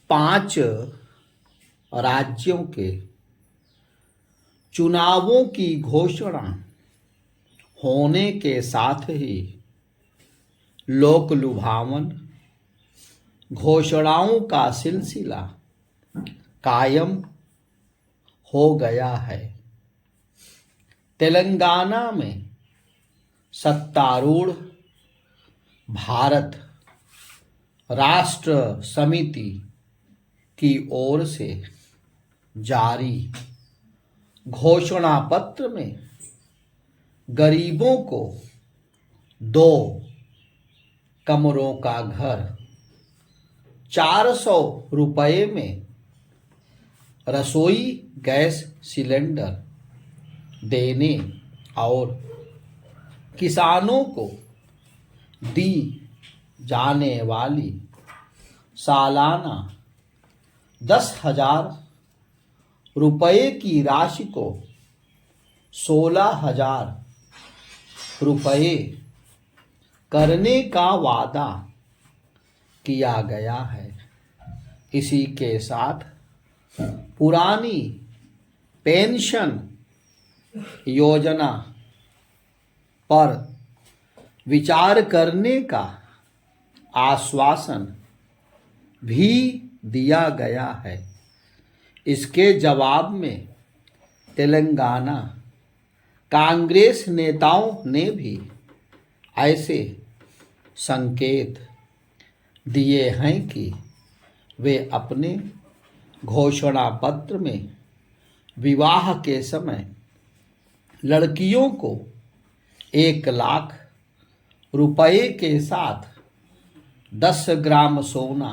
5 राज्यों के चुनावों की घोषणा होने के साथ ही लोक लुभावन घोषणाओं का सिलसिला कायम हो गया है। तेलंगाना में सत्तारूढ़ भारत राष्ट्र समिति की ओर से जारी घोषणा पत्र में गरीबों को 2 कमरों का घर 400 रुपये में रसोई गैस सिलेंडर देने और किसानों को दी जाने वाली सालाना 10,000 रुपये की राशि को 16,000 रुपये करने का वादा किया गया है। इसी के साथ पुरानी पेंशन योजना पर विचार करने का आश्वासन भी दिया गया है। इसके जवाब में तेलंगाना कांग्रेस नेताओं ने भी ऐसे संकेत दिए हैं कि वे अपने घोषणा पत्र में विवाह के समय लड़कियों को 1 लाख रुपये के साथ 10 ग्राम सोना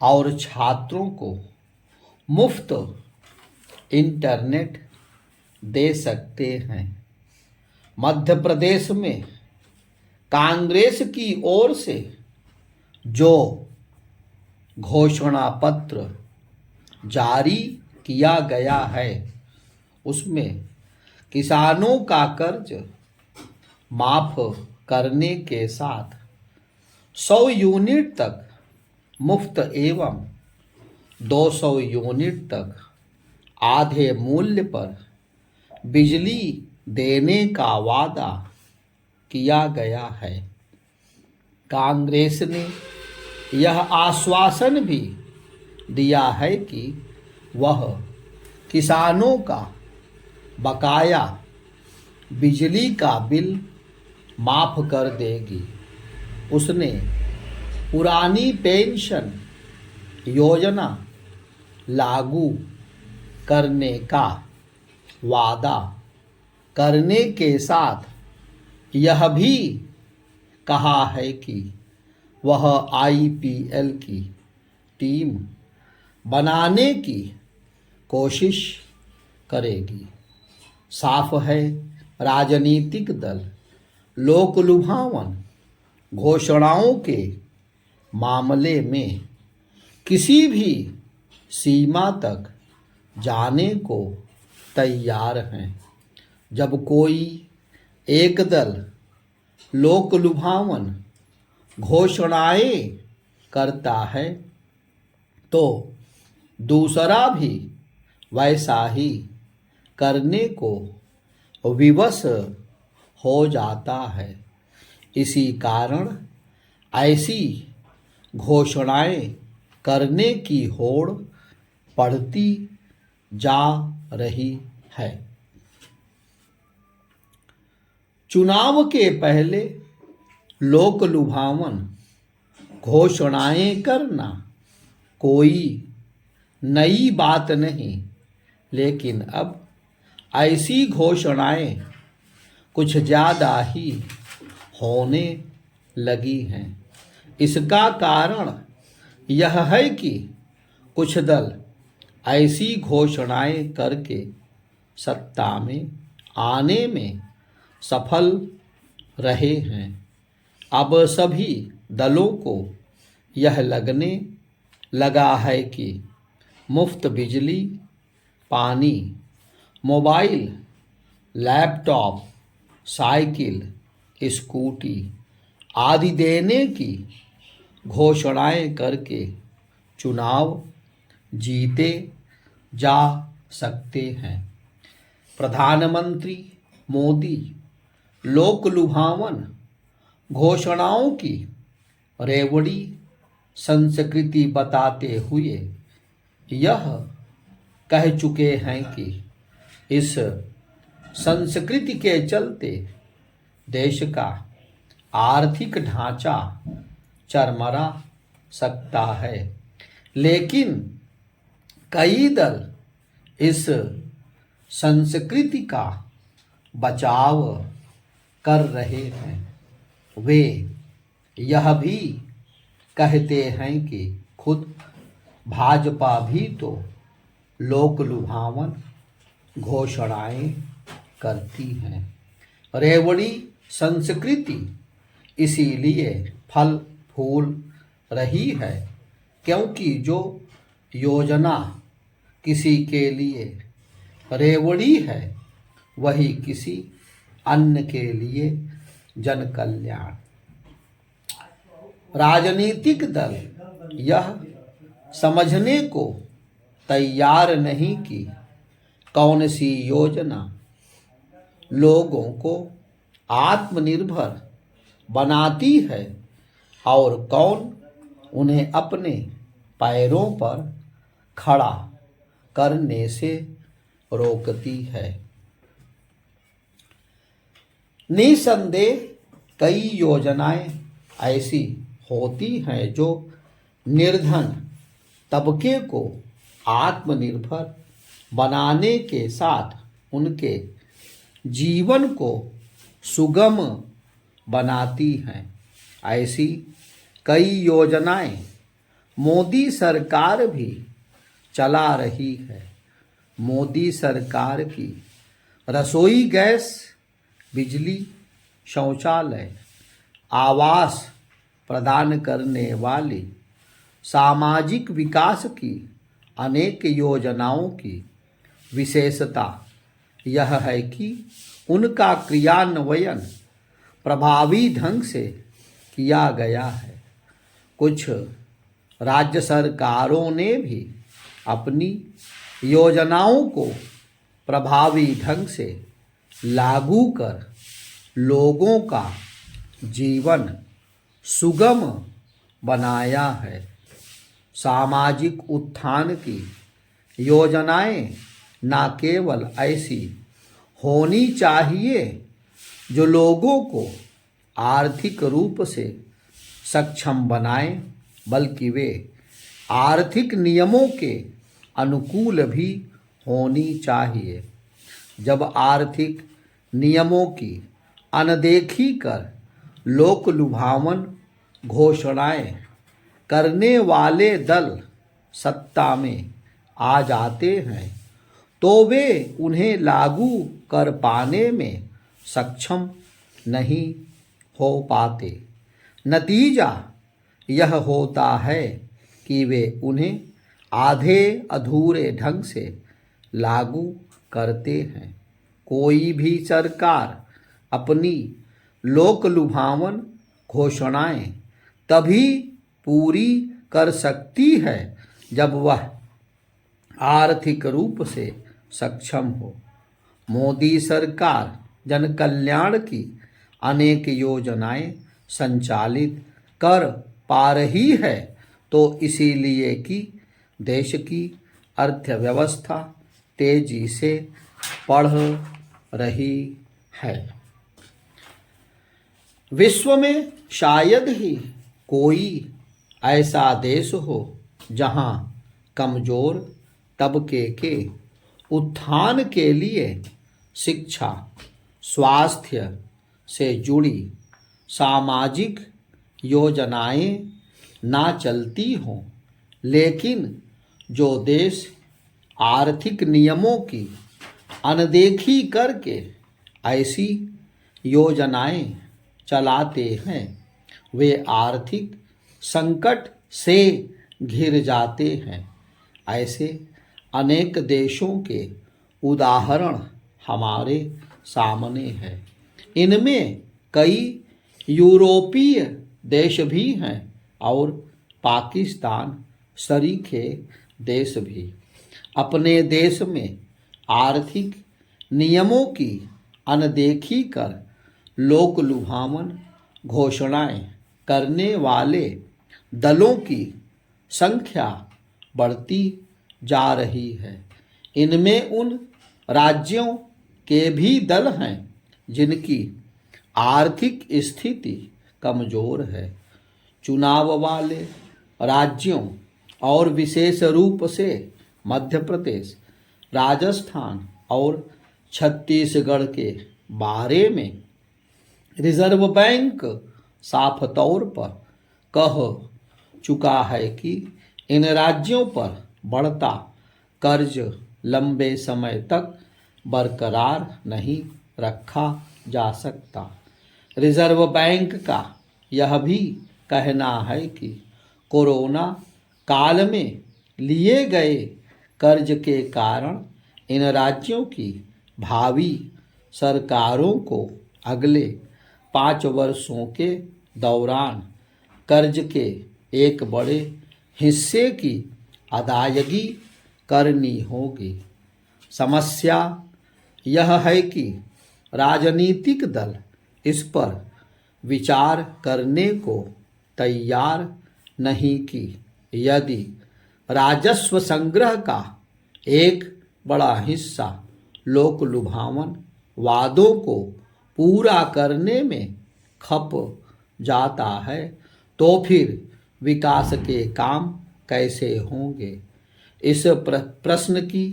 और छात्रों को मुफ्त इंटरनेट दे सकते हैं। मध्य प्रदेश में कांग्रेस की ओर से जो घोषणा पत्र जारी किया गया है उसमें किसानों का कर्ज माफ करने के साथ 100 यूनिट तक मुफ्त एवं 200 यूनिट तक आधे मूल्य पर बिजली देने का वादा किया गया है। कांग्रेस ने यह आश्वासन भी दिया है कि वह किसानों का बकाया बिजली का बिल माफ कर देगी। उसने पुरानी पेंशन योजना लागू करने का वादा करने के साथ यह भी कहा है कि वह IPL की टीम बनाने की कोशिश करेगी। साफ है, राजनीतिक दल लोक लुभावन घोषणाओं के मामले में किसी भी सीमा तक जाने को तैयार हैं। जब कोई एक दल लोक लुभावन घोषणाएं करता है तो दूसरा भी वैसा ही करने को विवश हो जाता है। इसी कारण ऐसी घोषणाएं करने की होड़ बढ़ती जा रही है। चुनाव के पहले लोक लुभावन घोषणाएं करना कोई नई बात नहीं, लेकिन अब ऐसी घोषणाएं कुछ ज़्यादा ही होने लगी हैं। इसका कारण यह है कि कुछ दल ऐसी घोषणाएं करके सत्ता में आने में सफल रहे हैं। अब सभी दलों को यह लगने लगा है कि मुफ्त बिजली, पानी, मोबाइल, लैपटॉप, साइकिल, स्कूटी आदि देने की घोषणाएं करके चुनाव जीते जा सकते हैं। प्रधानमंत्री मोदी लोक लुभावन घोषणाओं की रेवड़ी संस्कृति बताते हुए यह कह चुके हैं कि इस संस्कृति के चलते देश का आर्थिक ढांचा चरमरा सकता है। लेकिन कई दल इस संस्कृति का बचाव कर रहे हैं। वे यह भी कहते हैं कि खुद भाजपा भी तो लोक लुभावन घोषणाएं करती हैं। रेवड़ी संस्कृति इसीलिए फल फूल रही है क्योंकि जो योजना किसी के लिए रेवड़ी है वही किसी अन्य के लिए जन कल्याण। राजनीतिक दल यह समझने को तैयार नहीं कि कौन सी योजना लोगों को आत्मनिर्भर बनाती है और कौन उन्हें अपने पैरों पर खड़ा करने से रोकती है। निसंदेह कई योजनाएं ऐसी होती हैं जो निर्धन तबके को आत्मनिर्भर बनाने के साथ उनके जीवन को सुगम बनाती हैं। ऐसी कई योजनाएं मोदी सरकार भी चला रही है। मोदी सरकार की रसोई गैस, बिजली, शौचालय, आवास प्रदान करने वाली सामाजिक विकास की अनेक योजनाओं की विशेषता यह है कि उनका क्रियान्वयन प्रभावी ढंग से किया गया है। कुछ राज्य सरकारों ने भी अपनी योजनाओं को प्रभावी ढंग से लागू कर लोगों का जीवन सुगम बनाया है। सामाजिक उत्थान की योजनाएं न केवल ऐसी होनी चाहिए जो लोगों को आर्थिक रूप से सक्षम बनाएं, बल्कि वे आर्थिक नियमों के अनुकूल भी होनी चाहिए। जब आर्थिक नियमों की अनदेखी कर लोक लुभावन घोषणाएं करने वाले दल सत्ता में आ जाते हैं तो वे उन्हें लागू कर पाने में सक्षम नहीं हो पाते। नतीजा यह होता है कि वे उन्हें आधे अधूरे ढंग से लागू करते हैं। कोई भी सरकार अपनी लोक लुभावन घोषणाएं तभी पूरी कर सकती है जब वह आर्थिक रूप से सक्षम हो। मोदी सरकार जन कल्याण की अनेक योजनाएं संचालित कर पा रही है तो इसीलिए कि देश की अर्थव्यवस्था तेजी से बढ़ रही है। विश्व में शायद ही कोई ऐसा देश हो जहां कमजोर तबके के उत्थान के लिए शिक्षा, स्वास्थ्य से जुड़ी सामाजिक योजनाएं ना चलती हों। लेकिन जो देश आर्थिक नियमों की अनदेखी करके ऐसी योजनाएं चलाते हैं वे आर्थिक संकट से घिर जाते हैं। ऐसे अनेक देशों के उदाहरण हमारे सामने हैं। इनमें कई यूरोपीय देश भी हैं और पाकिस्तान सरीखे देश भी। अपने देश में आर्थिक नियमों की अनदेखी कर लोक लुभावन घोषणाएं करने वाले दलों की संख्या बढ़ती जा रही है। इनमें उन राज्यों के भी दल हैं जिनकी आर्थिक स्थिति कमजोर है। चुनाव वाले राज्यों और विशेष रूप से मध्य प्रदेश, राजस्थान और छत्तीसगढ़ के बारे में रिजर्व बैंक साफ तौर पर कह चुका है कि इन राज्यों पर बढ़ता कर्ज लंबे समय तक बरकरार नहीं रखा जा सकता। रिजर्व बैंक का यह भी कहना है कि कोरोना काल में लिए गए कर्ज के कारण इन राज्यों की भावी सरकारों को अगले 5 वर्षों के दौरान कर्ज के एक बड़े हिस्से की अदायगी करनी होगी। समस्या यह है कि राजनीतिक दल इस पर विचार करने को तैयार नहीं कि यदि राजस्व संग्रह का एक बड़ा हिस्सा लोक लुभावन वादों को पूरा करने में खप जाता है तो फिर विकास के काम कैसे होंगे। इस प्रश्न की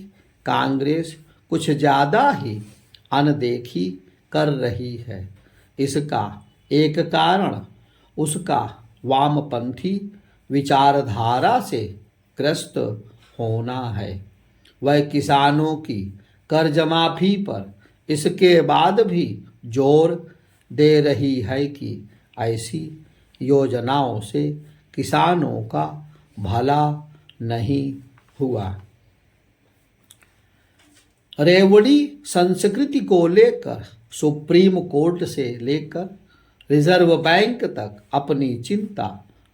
कांग्रेस कुछ ज़्यादा ही अनदेखी कर रही है। इसका एक कारण उसका वामपंथी विचारधारा से ग्रस्त होना है। वह किसानों की कर्ज माफी पर इसके बाद भी जोर दे रही है कि ऐसी योजनाओं से किसानों का भला नहीं हुआ। रेवड़ी संस्कृति को लेकर सुप्रीम कोर्ट से लेकर रिजर्व बैंक तक अपनी चिंता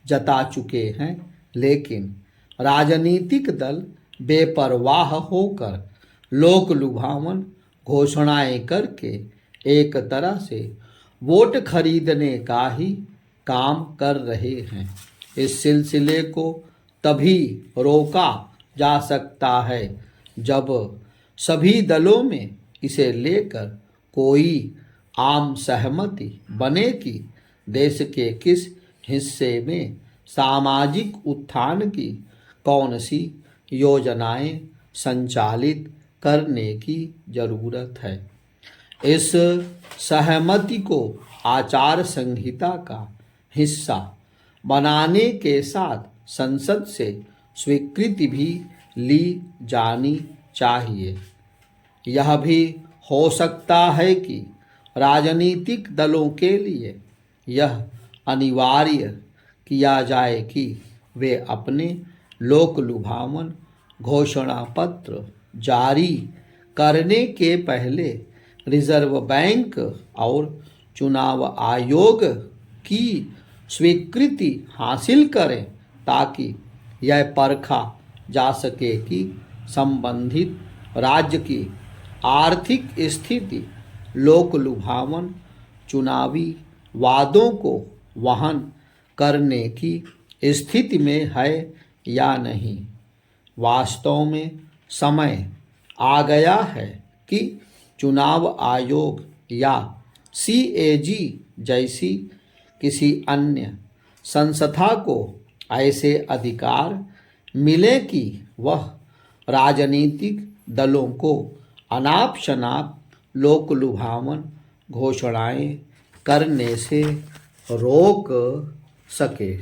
जता चुके हैं, लेकिन राजनीतिक दल बेपरवाह होकर लोक लुभावन घोषणाएं करके एक तरह से वोट खरीदने का ही काम कर रहे हैं। इस सिलसिले को तभी रोका जा सकता है जब सभी दलों में इसे लेकर कोई आम सहमति बने कि देश के किस हिस्से में सामाजिक उत्थान की कौन सी योजनाएं संचालित करने की जरूरत है। इस सहमति को आचार संहिता का हिस्सा बनाने के साथ संसद से स्वीकृति भी ली जानी चाहिए। यह भी हो सकता है कि राजनीतिक दलों के लिए यह अनिवार्य किया जाए कि वे अपने लोक लुभावन घोषणा पत्र जारी करने के पहले रिजर्व बैंक और चुनाव आयोग की स्वीकृति हासिल करें, ताकि यह परखा जा सके कि संबंधित राज्य की आर्थिक स्थिति लोक लुभावन चुनावी वादों को वहन करने की स्थिति में है या नहीं। वास्तव में समय आ गया है कि चुनाव आयोग या CAG जैसी किसी अन्य संस्था को ऐसे अधिकार मिले कि वह राजनीतिक दलों को अनाप शनाप लोक लुभावन घोषणाएं करने से रोक सके।